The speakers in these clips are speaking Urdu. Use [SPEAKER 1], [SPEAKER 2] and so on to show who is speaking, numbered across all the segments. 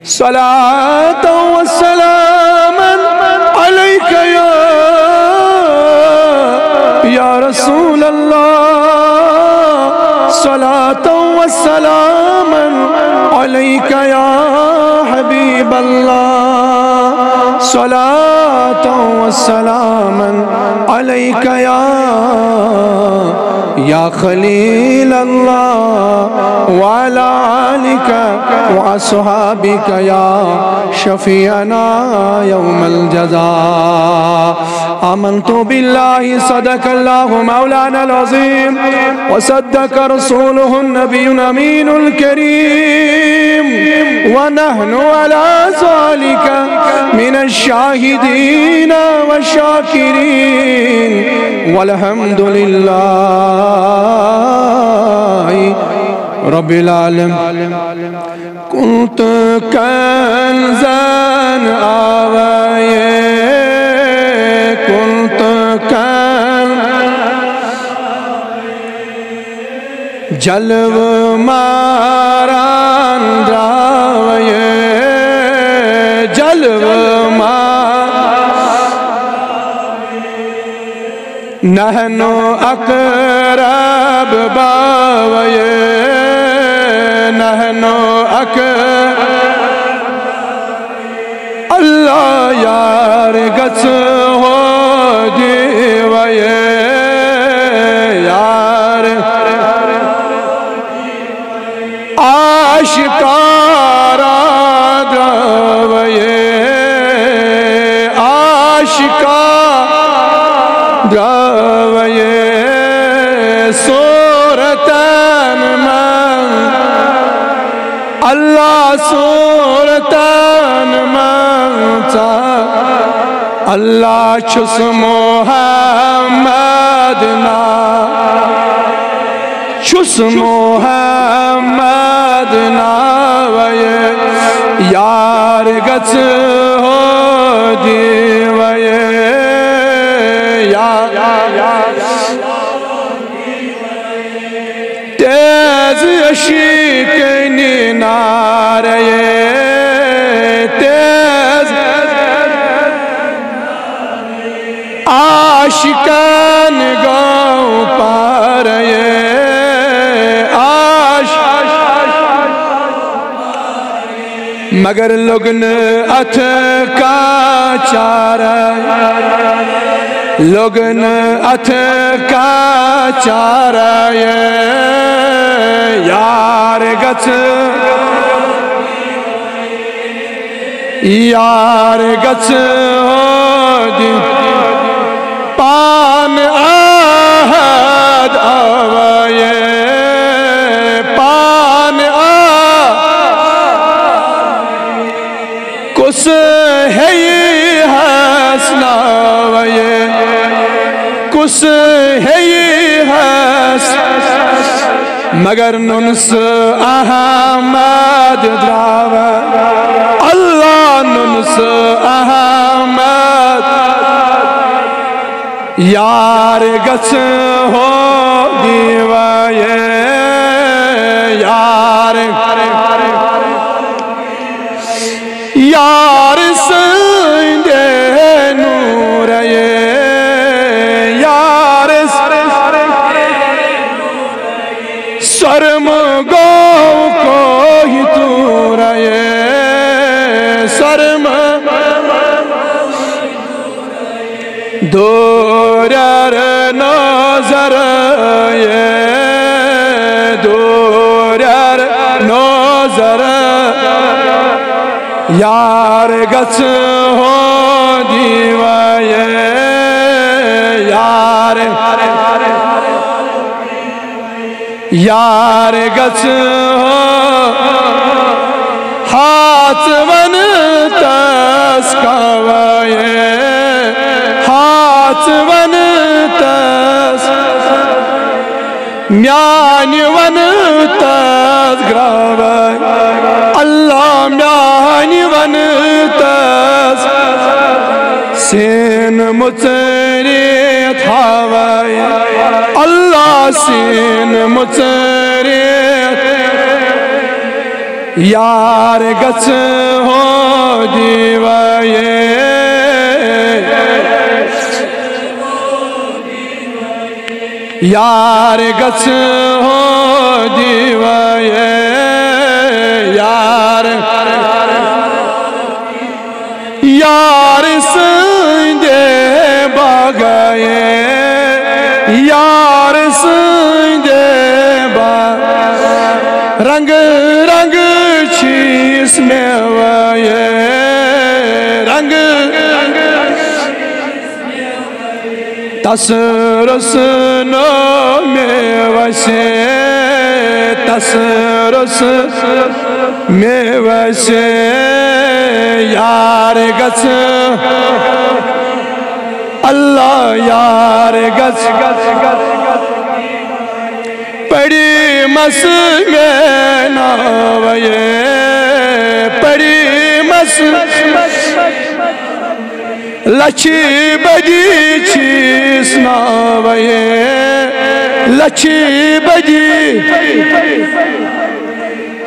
[SPEAKER 1] صلاة وسلاما عليك يا رسول الله، صلاة وسلاما عليك يا حبيب الله، صلاة وسلاما عليك يا خليل الله، وعلى آلك وأصحابك يا شفيعنا يوم الجزاء. آمنت بالله صدق الله مولانا العظيم، وصدق رسوله النبي الأمين الكريم، ونحن على ذلك من الشاهدين والشاكرين، والحمد لله رب العالمين. كنت كنزا آوائے، كنت جلو ماران دراوائے، جلو نحن اقرب باوائے، نحن اللہ یار گچ ہو دیوائے، یار آشکارا دراوائے، آشکارا دراوائے، صورتن من اللہ صورتن من اللہ چھس محمد نا، چھس محمد ناوائے، یار گچ ہو دیوائے، تیز عشقنی نارے، تیز عاشقان گاؤں پارے، مگر لگن اتھ کا چارہ، لگن اتھ کا چارہ، یار گچ یار گچ ہو دی پان آہد آوائے، پان کس ہے یہ حسناوائے، کس ہے یہ حسن، مگر ننس احمد دراوہ، اللہ ننس احمد یار گچ ہو دیوائے، یار یار سندے نورے، یار سرم گو کو ہی تورے، سرم دورر نظر، دورر نظر، یار گچ ہو دیوائے، یار یار گچ ہو ہاتھ ون تس کھوائے، ہاتھ ون تس میان ون تس گراوائے، اللہ میان ون تس سین مچریت ہاوائے، اللہ سین مچریت یار گژھ ہو دیوائے یار گژھ ہو دیوائے یار سندے باغائے یار سندے باغ رنگ رنگ چیز میں وائے رنگ تصرس نو میں وسے تصرس میں وسے یار گژھ اللہ یار گژھ پڑی مس میں ناوے پڑی مس لچھی بجی چیز ناوے لچھی بجی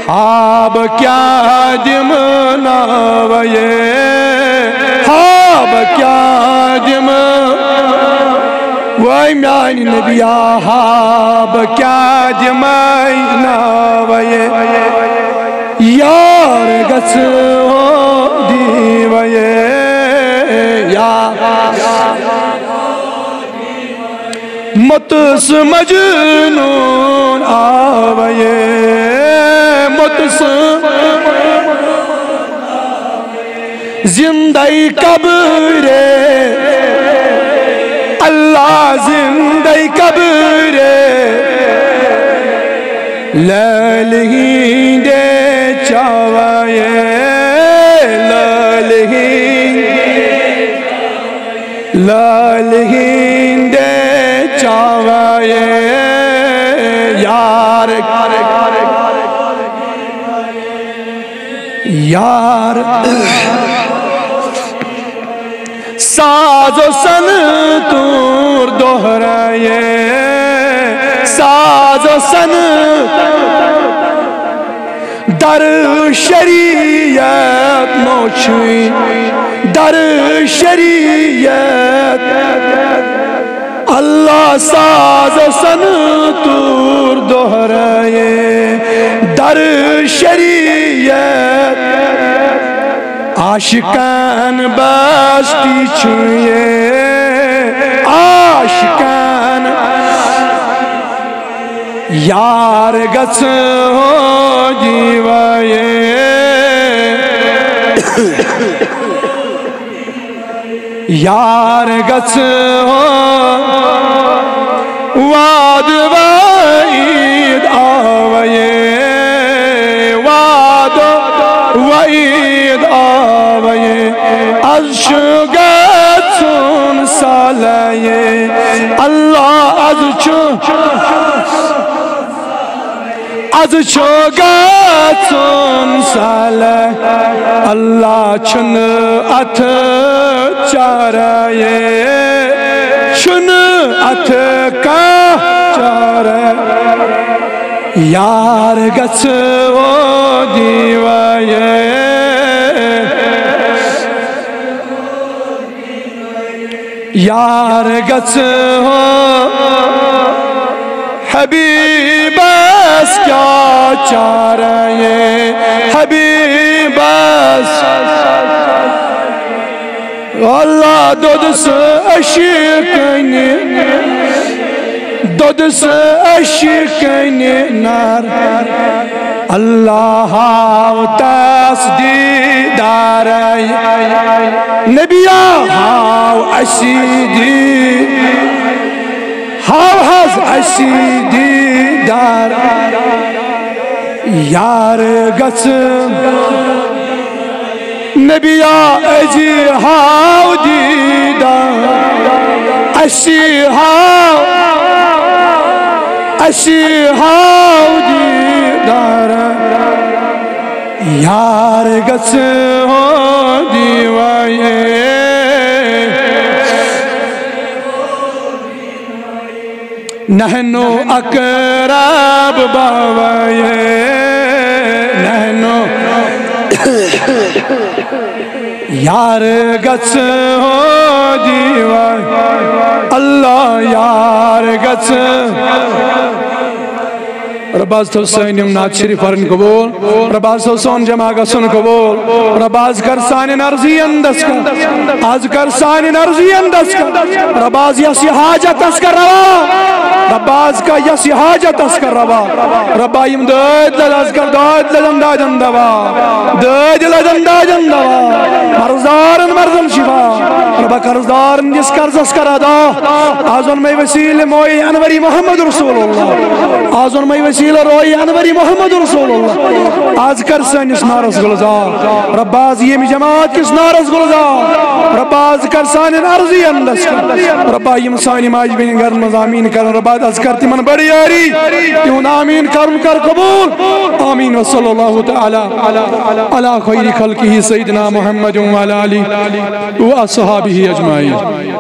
[SPEAKER 1] خواب کیا دم ناوے خواب کیا دم وای میانی نبیا خواب کیا دم ناوے یار گژھ ہو دیوائے متس مجنون آوے متس زندہ قبر اللہ زندہ قبر لالہین دے چاوائے لالہین دے چاوائے یار ساز و سنتور دوہرائے ساز و سن در شریعت موچوئی در شریعت اللہ ساز و سنتور دوہرائے در شریعت عاشقان بستی چھوئے عاشقان یار گژھ ہو دیوائے یار گژھ ہو واد وعید آوائے واد وعید آوائے از شگتون سالائے اللہ از شگتون سالائے اللہ چھن اتھ چارائے چھن اتھ کا چارائے یار گژھ ہو دیوائے یار گژھ ہو حبیبس کیا چارائے حبیبس اللہ دودس عشقنی دودس عشقنی نار اللہ ہاو تصدیدار نبیا ہاو اسیدی ہاو حض اسیدیدار یار گژھ نبیا اجی ہاو دیدار اسی ہاو دیدار یار گژھ ہو دیوائے نحنو اقرب باوائے نحنو یار گچھ ہو دیوار اللہ یار گچھ رباز تو سینیم نات شریف فرن قبول رباز تو سون جمع گسن قبول رباز کر سانی نرزی اندس کا آز کر سانی نرزی اندس کا رباز یسی حاجت اس کر روا رباز کا یسی حاجت اس کر روا ربایم داد لز کر داد لزم داجن دوا داد لزم داجن دوا مرزارن مرزم شفا ربا کرزدارن جس کرز اس کر ادا آزون میں وسیل موئی انوری محمد رسول اللہ آزون میں وسیل روئی انوری محمد رسول اللہ آج کر سانس نارس گلزار رباز یہ می جماعت کس نارس گلزار رباز کر سانی نارزی اندس ربا یم سانی ماج بین گرن مزامین کرن رباز از کرتی من بڑی آری تیون آمین کرن کر قبول آمین وصل اللہ تعالی علی خیر خلقہ سیدنا محمد و علی و اصحابہ اجمعین